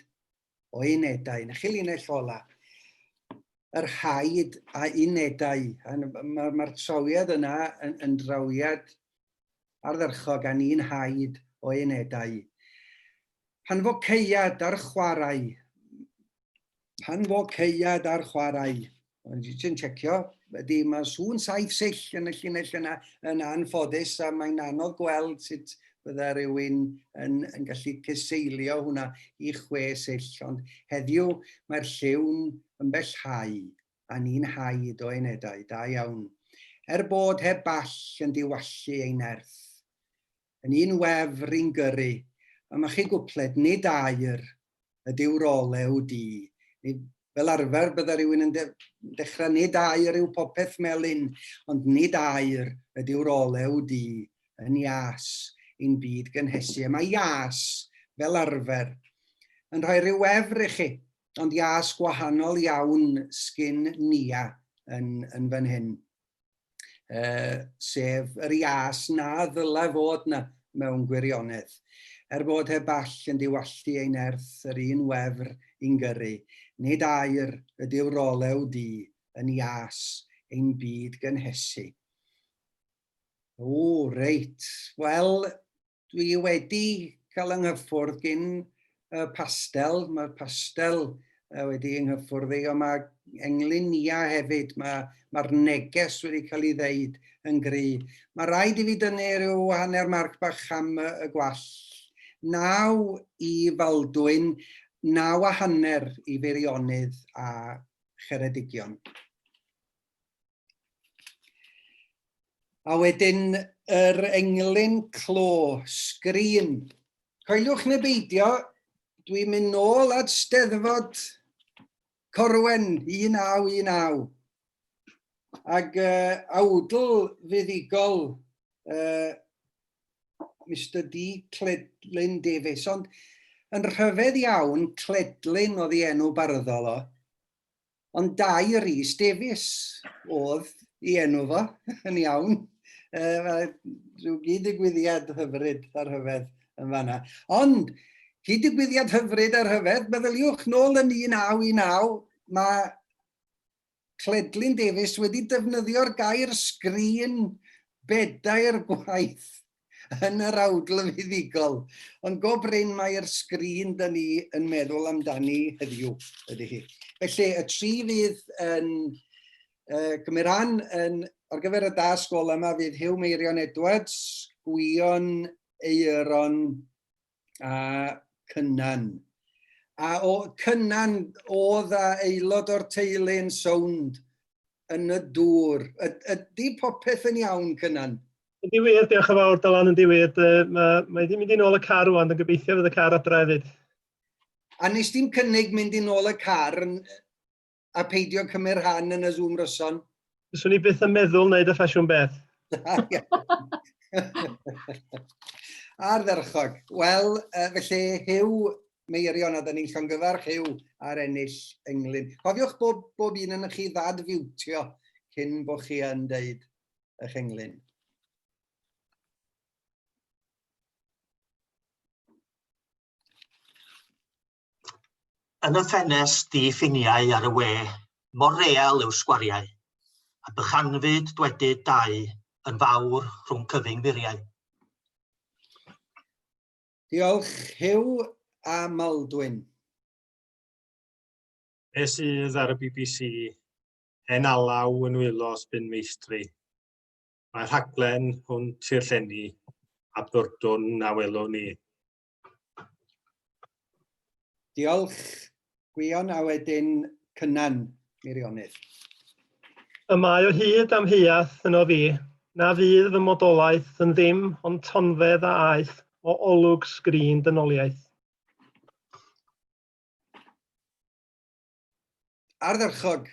o unedau. Na chi linell ola. Yr haid a unedau. Mae'r trawiad yna yn drawiad ardderchog a ni'n haid o unedau. Pan fo ceiad ar chwarae. Pan fo ceiad ar chwarae. Dwi'n checio, mae sŵn 7 sill yn y llinell yna yn anffodus a mae'n anodd gweld sut bydda rhywun yn gallu cyseilio hwnna i 6 sill. Ond heddiw mae'r lliw'n yn bellhau a ni'n haid o unedau. Da iawn. Bod heb ball yn diwallu ei nerth. Yn un wefr i'n gyrru, a mae chi gwpled nid air ydyw'r olew di. Fel arfer bydda rhywun yn dechrau nid air yw popeth melyn, ond nid air ydyw'r olew di yn ias i'n byd gynhesu. Mae ias fel arfer yn rhoi rhyw wefr i chi, ond ias gwahanol iawn sgin Nia yn fan hyn. Sef yr ias na ddyle fod na mewn gwirionedd. Bod heb ball yn diwallu ei nerth yr un wefr i'n gyrru. Nid air ydyw'r olew di yn ias ein byd gynhesu. O, reit. Wel, dwi wedi cael yng nghyffwrdd gyn pastel. Mae'r pastel wedi yng nghyffwrdd ei, ond mae englyn nia hefyd. Mae'r neges wedi cael ei ddeud yn gry. Mae rhaid I fi dynnu rhyw hanner marc bach am y gwall. 9 I Faldwyn, 9.5 I Feirionnydd a Cheredigion. A wedyn yr englyn clo, sgrin. Coeliwch neu beidio, dwi'n mynd nôl at Steddfod Corwen 1919. Ac awdl fuddigol Mr D. Cledlyn Davies. Ond yn rhyfedd iawn, Cledlyn oedd ei enw barddol o. Ond dau Rhys Davies oedd ei enw fo, yn iawn. Rhyw gyd-digwyddiad hyfryd ar hyfedd yn fanna. Ond, gyd-digwyddiad hyfryd ar hyfedd, meddyliwch nôl yn 1919, mae Cledlyn Davies wedi defnyddio'r gair sgrin bedair gwaith yn yr awdl fuddigol. Ond go bryn mae'r sgrin dyn ni yn meddwl amdani heddiw, ydy hi. Felly, y 3 fydd yn cymryd rhan ar gyfer y da sgol yma fydd Huw Meirion Edwards, Gwion Eiron a Cynnan. A o Cynnan oedd aelod o'r teulu'n sownd yn y dŵr. Ydy popeth yn iawn, Cynnan? Ydy wir, diolch yn fawr, Dylan, ydy wir. Mae wedi mynd I nôl y car rwan, yn gobeithio fydd y car adre hefyd. A nes di'n cynnig mynd I nôl y car a peidio cymryd rhan yn y Zoomryson? Fyswn I byth yn meddwl wneud y ffasiwn beth. Ardderchog. Wel, felly Huw Meirion, a da ni'n llongyfarch Huw ar ennill englyn. Cofiwch bob un yn chi ddadfiwtio cyn bod chi yn deud eich englyn. Yn y ffenest di-ffiniau ar y we, mor real yw sgwariau, a bychanfyd dwedyd dau yn fawr rhwng cyfyngfuriau. Diolch Huw a Maldwyn. Be sydd ar y BBC, hen alaw yn wylo sbyn meistri. Mae rhaglen hwn tirllenni a byrdwn a welwn ni. Diolch Gwion a wedyn Cynnan Meirionydd. Y mae o hyd am hiath yno fi, na fydd fy modolaeth yn ddim ond tonfedd a aeth o olwg sgrin dynoliaeth. Ardderchog,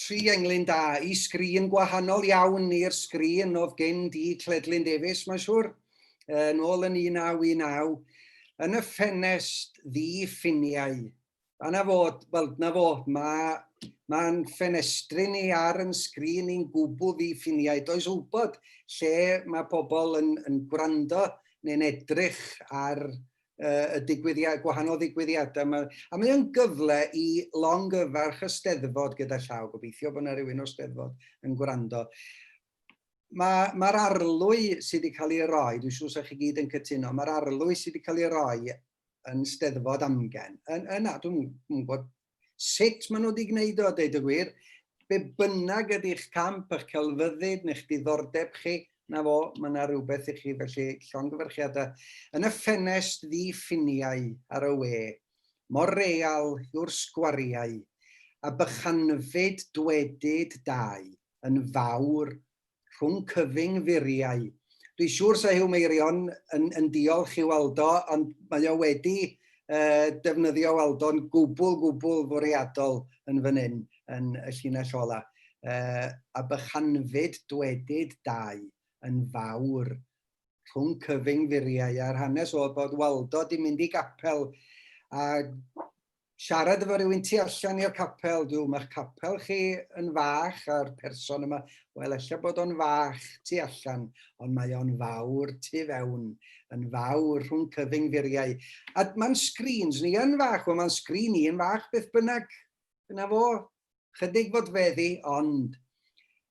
3 englyn da, I sgrin gwahanol iawn i'r sgrin oedd gen di Cledlyn Davies, mae'n siŵr, nôl yn 1919, yn y ffenest ddi-ffiniau. A na fod, wel, na fod, mae'n ffenestri ni ar yn sgrin ni'n gwbl ddi-ffiniau. Does wybod lle mae pobl yn gwrando neu'n edrych ar gwahanol ddigwyddiadau. A mae o'n gyfle I longyfarch y Steddfod gyda llaw. Gobeithio bod yna rhywun o Steddfod yn gwrando. Mae'r arlwy sydd wedi cael ei roi, dwi'n siŵr sa'ch chi gyd yn cytuno, mae'r arlwy sydd wedi cael ei roi yn Steddfod Amgen. Dwi'n gwybod sut maen nhw wedi gwneud o, deud y gwir. Be bynnag ydy'ch camp, eich celfyddyd neu'ch diddordeb chi, na fo, mae yna rhywbeth I chi, felly llongyfarchiadau. Yn y ffenest ddi-ffiniau ar y we, mor real yw'r sgwariau, a bychanfyd dwedyd dau yn fawr rhwng cyfyngfuriau. Dwi'n siŵr sa Huw Meirion yn diolch I weld o, ond mae o wedi defnyddio weld o'n gwbl fwriadol yn fan hyn, yn y llinell ola. A bychanfyd dwedyd dau yn fawr rhwng cyfyngfuriau. A'r hanes oedd bod Waldo di mynd I gapel a siarad efo rhywun tu allan i'r capel. Mae'ch capel chi yn fach a'r person yma, wel, ella bod o'n fach tu allan, ond mae o'n fawr tu fewn, yn fawr rhwng cyfyngfuriau. A mae'n screens ni yn fach, mae'n screen ni yn fach beth bynnag. Yna fo, chydig fod feddi, ond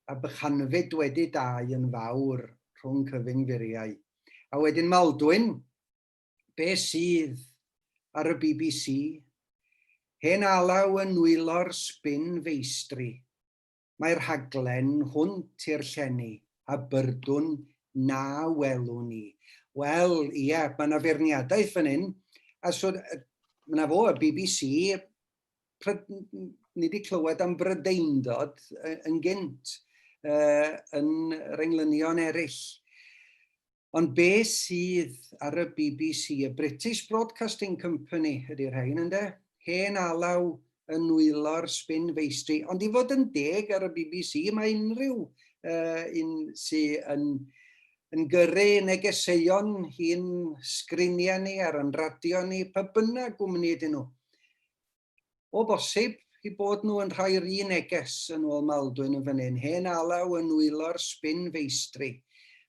a bychanfyd wedi dau yn fawr rhwng cyfyngfuriau. A wedyn Maldwyn, be sydd ar y BBC? Hen alaw yn wylo'r sbin feistri. Mae'r rhaglen hwnt i'r llenni, a byrdwn na welwn ni. Wel, ie, mae yna feirniadaeth fan hyn, a so, mae yna fo, y BBC, ni wedi clywed am Brydeindod yn gynt, yn yr englynion eraill. Ond be sydd ar y BBC, y British Broadcasting Company ydy'r rhain, ynddo? Hen alaw yn wylo'r sbin feistri. Ond i fod yn deg ar y BBC, mae unrhyw un sydd yn gyrru negeseuon i'n sgriniau ni ar yn radio ni, pa bynnag gwmni ydyn nhw. O bosib i bod nhw yn rhoi'r un neges yn ôl Maldwyn yn fan hyn. Hen alaw yn wylo'r sbin feistri.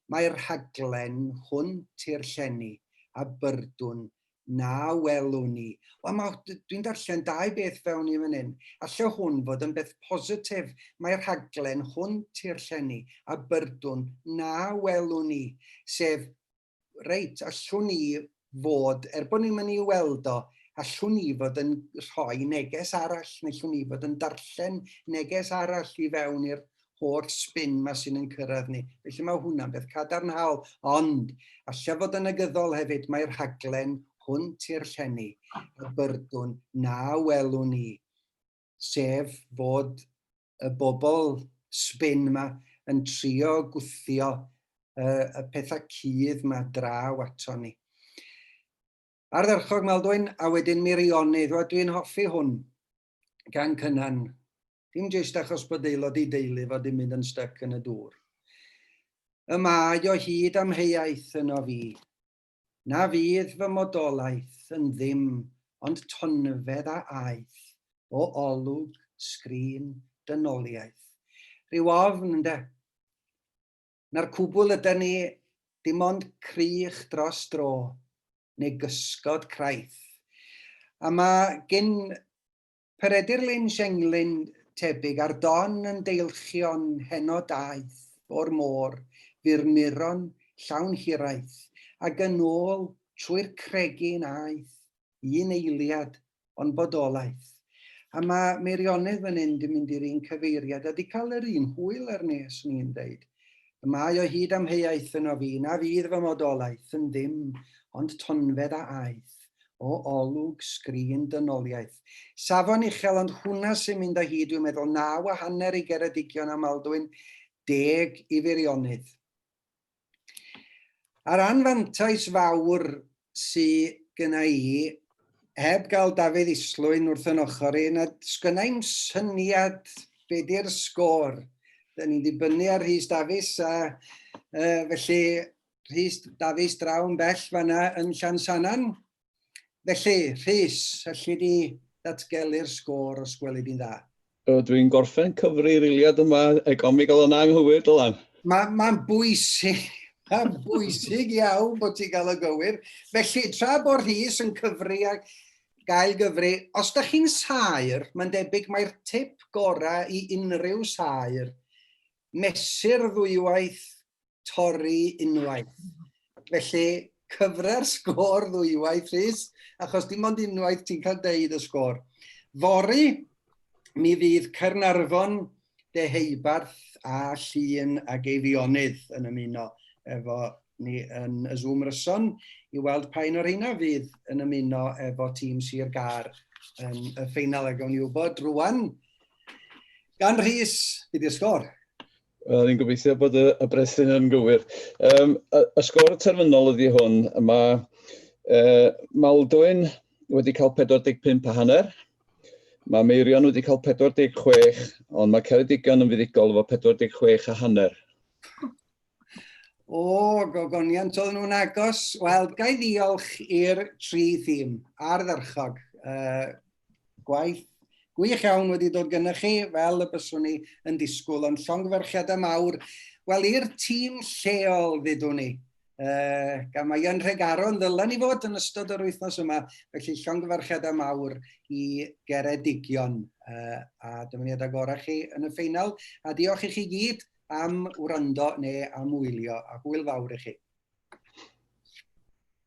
Mae'r rhaglen hwnt i'r llenni, a byrdwn na welwn ni. Dwi'n darllen dau beth fewn i fan hyn. Alla hwn fod yn beth positif. Mae'r rhaglen hwnt i'r llenni, a byrdwn na welwn ni. Sef, reit, allwn ni fod, bod ni'n mynd i weld o, allwn ni fod yn rhoi neges arall, neu allwn ni fod yn darllen neges arall i fewn i'r holl spin ma sy'n yn cyrraedd ni. Felly mae hwnna'n beth cadarnhaol, ond alla fod yn ygyddol hefyd, mae'r rhaglen hwnt i'r llenni, a byrdwn na welwn ni. Sef fod y bobl spin ma yn trio gwthio y pethau cudd ma draw ato ni. Ardderchog Maldwyn, a wedyn Meirionydd, dwi'n hoffi hwn gan Cynan. Dim jyst achos bod aelod i deulu fod i'n mynd yn styc yn y dŵr. Y mae o hyd amheuaeth yno fi. Na fydd fy modolaeth yn ddim, ond tonfedd a aeth o olwg sgrin dynoliaeth. Rhyw ofn, ynde? Na'r cwbl yda ni dim ond crych dros dro, neu gysgod craith. A mae gen Peredur Lyn Sienglyn tebyg ar don yn deilchion heno daeth o'r môr, fyrmuron llawn hiraeth, ac yn ôl trwy'r cregyn aeth, un eiliad o'n bodolaeth. A mae Meirionydd fan hyn di mynd i'r un cyfeiriad, a di cael yr un hwyl ar nes ni'n deud. Mae o hyd amheuaeth yno fi, na fydd fy modolaeth yn ddim, ond tonfedd a aeth, o olwg sgrin dynoliaeth. Safon uchel, ond hwnna sy'n mynd â hyd, dwi'n meddwl, 9:30 i Geredigion a Maldwyn, 10 i Feirionydd. A'r anfantais fawr sydd gyda i, heb gael Dafydd Islwyn wrth yn ochr i, na sgynna i'n syniad be di'r sgôr. Da ni'n dibynnu ar Rhys Davies, a felly Rhys Davies draw yn bell fanna yn Llansannan. Felly, Rhys, allu di datgelu'r sgôr os gweli di'n dda? Dwi'n gorffen cyfri'r eiliad yma, egomig gael yn anghywir, Dylan. Mae'n bwysig. Mae'n bwysig iawn bod ti'n cael y gywir. Felly, tra bod Rhys yn cyfri a gael gyfri, os da chi'n saer, mae'n debyg mae'r tip gorau i unrhyw saer. Mesur ddwywaith, torri unwaith. Felly, cyfra'r sgôr ddwywaith, Rhys, achos dim ond unwaith ti'n cael deud y sgôr. Fori, mi fydd Caernarfon, Deheubarth a Llŷn a Geifionydd yn ymuno efo ni yn y Zoomryson i weld pa un o'r hynna fydd yn ymuno efo tîm Sir Gar yn y ffeinal. A gawn ni wybod rwan gan Rhys, bydd i'r sgôr. Ni'n gobeithio bod y bresyn yn gywir. Y sgôr terfynol ydy hwn. Mae Maldwyn wedi cael 45.5. Mae Meirion wedi cael 46, ond mae Ceredigion yn fuddigol efo 46.5. O, gogoniant oedd nhw'n agos. Wel, gai ddiolch i'r tri thîm ardderchog. Gwaith gwych iawn wedi dod gynnach chi, fel y byswn ni yn disgwyl, ond llongyfarchiadau mawr. Wel, i'r tîm lleol ddydwn ni. Gan mae Ian Rhegaron ddylen ni fod yn ystod yr wythnos yma, felly llongyfarchiadau mawr i Geredigion. A dyma ni adagorau chi yn y ffeinal. A diolch i chi gyd am wrando neu am wylio, a hwyl fawr i chi.